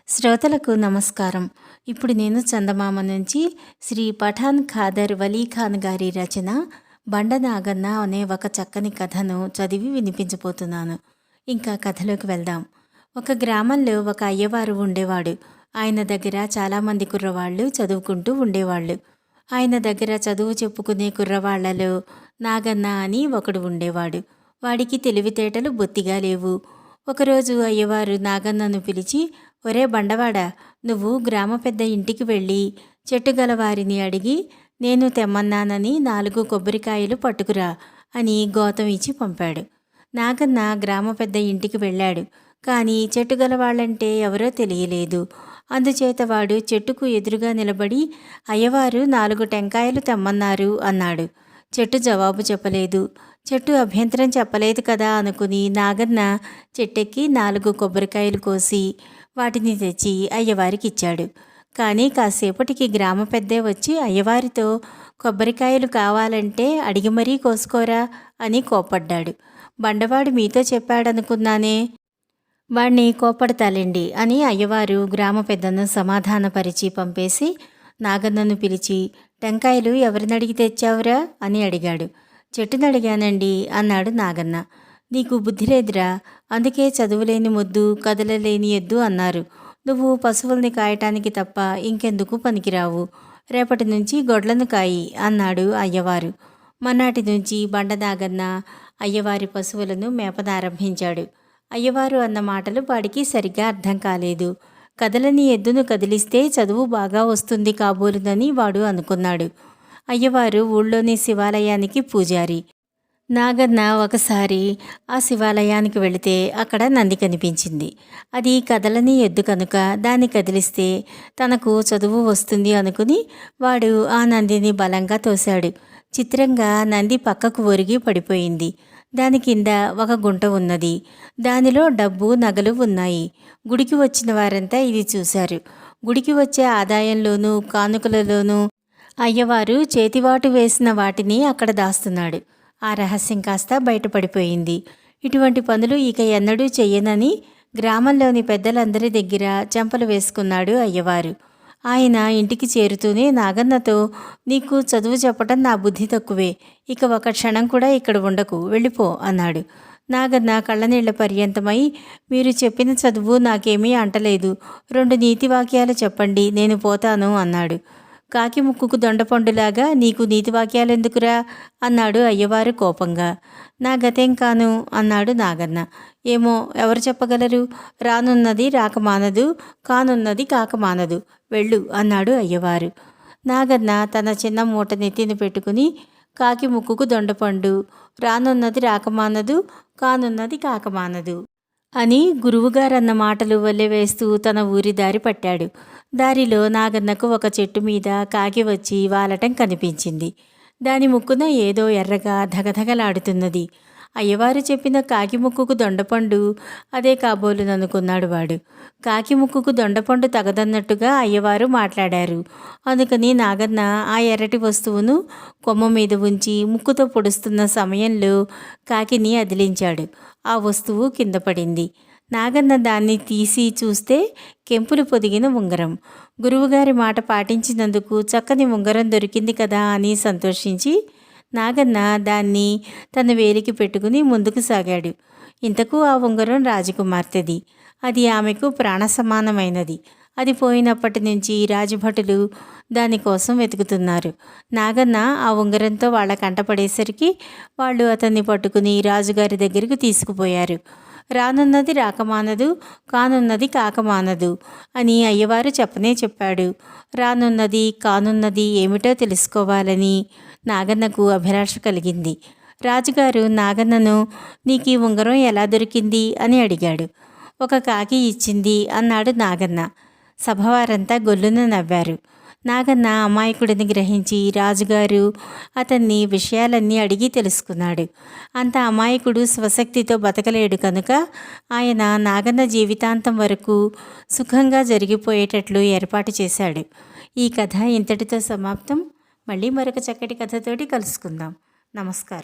శ్రోతలకు నమస్కారం. ఇప్పుడు నేను చందమామ నుంచి శ్రీ పఠాన్ ఖాదర్ వలీ ఖాన్ గారి రచన బండ నాగన్న అనే ఒక చక్కని కథను చదివి వినిపించబోతున్నాను. ఇంకా కథలోకి వెళ్దాం. ఒక గ్రామంలో ఒక అయ్యవారు ఉండేవాడు. ఆయన దగ్గర చాలామంది కుర్రవాళ్ళు చదువుకుంటూ ఉండేవాళ్ళు. ఆయన దగ్గర చదువు చెప్పుకునే కుర్రవాళ్లలో నాగన్న అని ఒకడు ఉండేవాడు. వాడికి తెలివితేటలు బొత్తిగా లేవు. ఒకరోజు అయ్యవారు నాగన్నను పిలిచి, ఒరే బండవాడా, నువ్వు గ్రామ పెద్ద ఇంటికి వెళ్ళి చెట్టు గలవారిని అడిగి నేను తెమ్మన్నానని 4 కొబ్బరికాయలు పట్టుకురా అని గోతం ఇచ్చి పంపాడు. నాగన్న గ్రామ పెద్ద ఇంటికి వెళ్ళాడు. కానీ చెట్టు గలవాళ్ళంటే ఎవరో తెలియలేదు. అందుచేత వాడు చెట్టుకు ఎదురుగా నిలబడి అయ్యవారు 4 టెంకాయలు తెమ్మన్నారు అన్నాడు. చెట్టు జవాబు చెప్పలేదు. చెట్టు అభ్యంతరం చెప్పలేదు కదా అనుకుని నాగన్న చెట్టెక్కి 4 కొబ్బరికాయలు కోసి వాటిని తెచ్చి అయ్యవారికి ఇచ్చాడు. కానీ కాసేపటికి గ్రామ పెద్దే వచ్చి అయ్యవారితో కొబ్బరికాయలు కావాలంటే అడిగి మరీ కోసుకోరా అని కోపడ్డాడు. బండవాడు మీతో చెప్పాడనుకున్నానే, వాణ్ణి కోపడతాలేండి అని అయ్యవారు గ్రామ పెద్దను సమాధానపరిచి పంపేసి నాగన్నను పిలిచి, టెంకాయలు ఎవరినడిగి తెచ్చావురా అని అడిగాడు. చెట్టునడిగానండి అన్నాడు నాగన్న. నీకు బుద్ధి లేదురా, అందుకే చదువులేని మొద్దు కదలలేని ఎద్దు అన్నారు. నువ్వు పశువుల్ని కాయటానికి తప్ప ఇంకెందుకు పనికిరావు. రేపటి నుంచి గొడ్లను కాయి అన్నాడు అయ్యవారు. మన్నాటి నుంచి బండ నాగన్న అయ్యవారి పశువులను మేపనారంభించాడు. అయ్యవారు అన్న మాటలు వాడికి సరిగ్గా అర్థం కాలేదు. కదలని ఎద్దును కదిలిస్తే చదువు బాగా వస్తుంది కాబోలునని వాడు అనుకున్నాడు. అయ్యవారు ఊళ్ళోని శివాలయానికి పూజారి. నాగన్న ఒకసారి ఆ శివాలయానికి వెళితే అక్కడ నంది కనిపించింది. అది కదలని ఎద్దు కనుక దాన్ని కదిలిస్తే తనకు చదువు వస్తుంది అనుకుని వాడు ఆ నందిని బలంగా తోశాడు. చిత్రంగా నంది పక్కకు ఒరిగి పడిపోయింది. దాని కింద ఒక గుంట ఉన్నది. దానిలో డబ్బు నగలు ఉన్నాయి. గుడికి వచ్చిన వారంతా ఇది చూశారు. గుడికి వచ్చే ఆదాయంలోనూ కానుకలలోనూ అయ్యవారు చేతివాటు వేసిన వాటిని అక్కడ దాస్తున్నాడు. ఆ రహస్యం కాస్త బయటపడిపోయింది. ఇటువంటి పనులు ఇక ఎన్నడూ చెయ్యనని గ్రామంలోని పెద్దలందరి దగ్గర చెంపలు వేసుకున్నాడు అయ్యవారు. ఆయన ఇంటికి చేరుతూనే నాగన్నతో, నీకు చదువు చెప్పటం నా బుద్ధి తక్కువే, ఇక ఒక క్షణం కూడా ఇక్కడ ఉండకు, వెళ్ళిపో అన్నాడు. నాగన్న కళ్ళనీళ్ల పర్యంతమై, మీరు చెప్పిన చదువు నాకేమీ అంటలేదు, 2 నీతి వాక్యాలు చెప్పండి, నేను పోతాను అన్నాడు. కాకి ముక్కుకు దొండపండులాగా నీకు నీతివాక్యాలెందుకురా అన్నాడు అయ్యవారు కోపంగా. నా గతేం కాను అన్నాడు నాగన్న. ఏమో, ఎవరు చెప్పగలరు, రానున్నది రాకమానదు, కానున్నది కాకమానదు, వెళ్ళు అన్నాడు అయ్యవారు. నాగన్న తన చిన్న మూట నెత్తిన పెట్టుకుని, కాకి ముక్కుకు దొండపండు, రానున్నది రాకమానదు, కానున్నది కాకమానదు అని గురువుగారన్న మాటలు వల్లె వేస్తూ తన ఊరి దారి పట్టాడు. దారిలో నాగన్నకు ఒక చెట్టు మీద కాకి వచ్చి వాలటం కనిపించింది. దాని ముక్కున ఏదో ఎర్రగా ధగధగలాడుతున్నది. అయ్యవారు చెప్పిన కాకి ముక్కుకు దొండపండు అదే కాబోలుననుకున్నాడు వాడు. కాకి ముక్కుకు దొండపండు తగదన్నట్టుగా అయ్యవారు మాట్లాడారు. అందుకని నాగన్న ఆ ఎర్రటి వస్తువును కొమ్మ మీద ఉంచి ముక్కుతో పొడుస్తున్న సమయంలో కాకిని అదిలించాడు. ఆ వస్తువు కింద పడింది. నాగన్న దాన్ని తీసి చూస్తే కెంపులు పొదిగిన ఉంగరం. గురువుగారి మాట పాటించినందుకు చక్కని ఉంగరం దొరికింది కదా అని సంతోషించి నాగన్న దాన్ని తన వేలికి పెట్టుకుని ముందుకు సాగాడు. ఇంతకు ఆ ఉంగరం రాజకుమార్తెది. అది ఆమెకు ప్రాణ సమానమైనది. అది పోయినప్పటి నుంచి రాజభటులు దానికోసం వెతుకుతున్నారు. నాగన్న ఆ ఉంగరంతో వాళ్ళ కంటపడేసరికి వాళ్ళు అతన్ని పట్టుకుని రాజుగారి దగ్గరకు తీసుకుపోయారు. రానున్నది రాకమానదు, కానున్నది కాకమానదు అని అయ్యవారు చెప్పనే చెప్పాడు. రానున్నది కానున్నది ఏమిటో తెలుసుకోవాలని నాగన్నకు అభిలాష కలిగింది. రాజుగారు నాగన్నను, నీకు ఈ ఉంగరం ఎలా దొరికింది అని అడిగాడు. ఒక కాకి ఇచ్చింది అన్నాడు నాగన్న. సభవారంతా గొల్లున నవ్వారు. నాగన్న అమాయకుడిని గ్రహించి రాజుగారు అతన్ని విషయాలన్నీ అడిగి తెలుసుకున్నాడు. అంత అమాయకుడు స్వశక్తితో బతకలేడు కనుక ఆయన నాగన్న జీవితాంతం వరకు సుఖంగా జరిగిపోయేటట్లు ఏర్పాటు చేశాడు. ఈ కథ ఇంతటితో సమాప్తం. మళ్ళీ మరొక చక్కటి కథతోటి కలుసుకుందాం. నమస్కారం.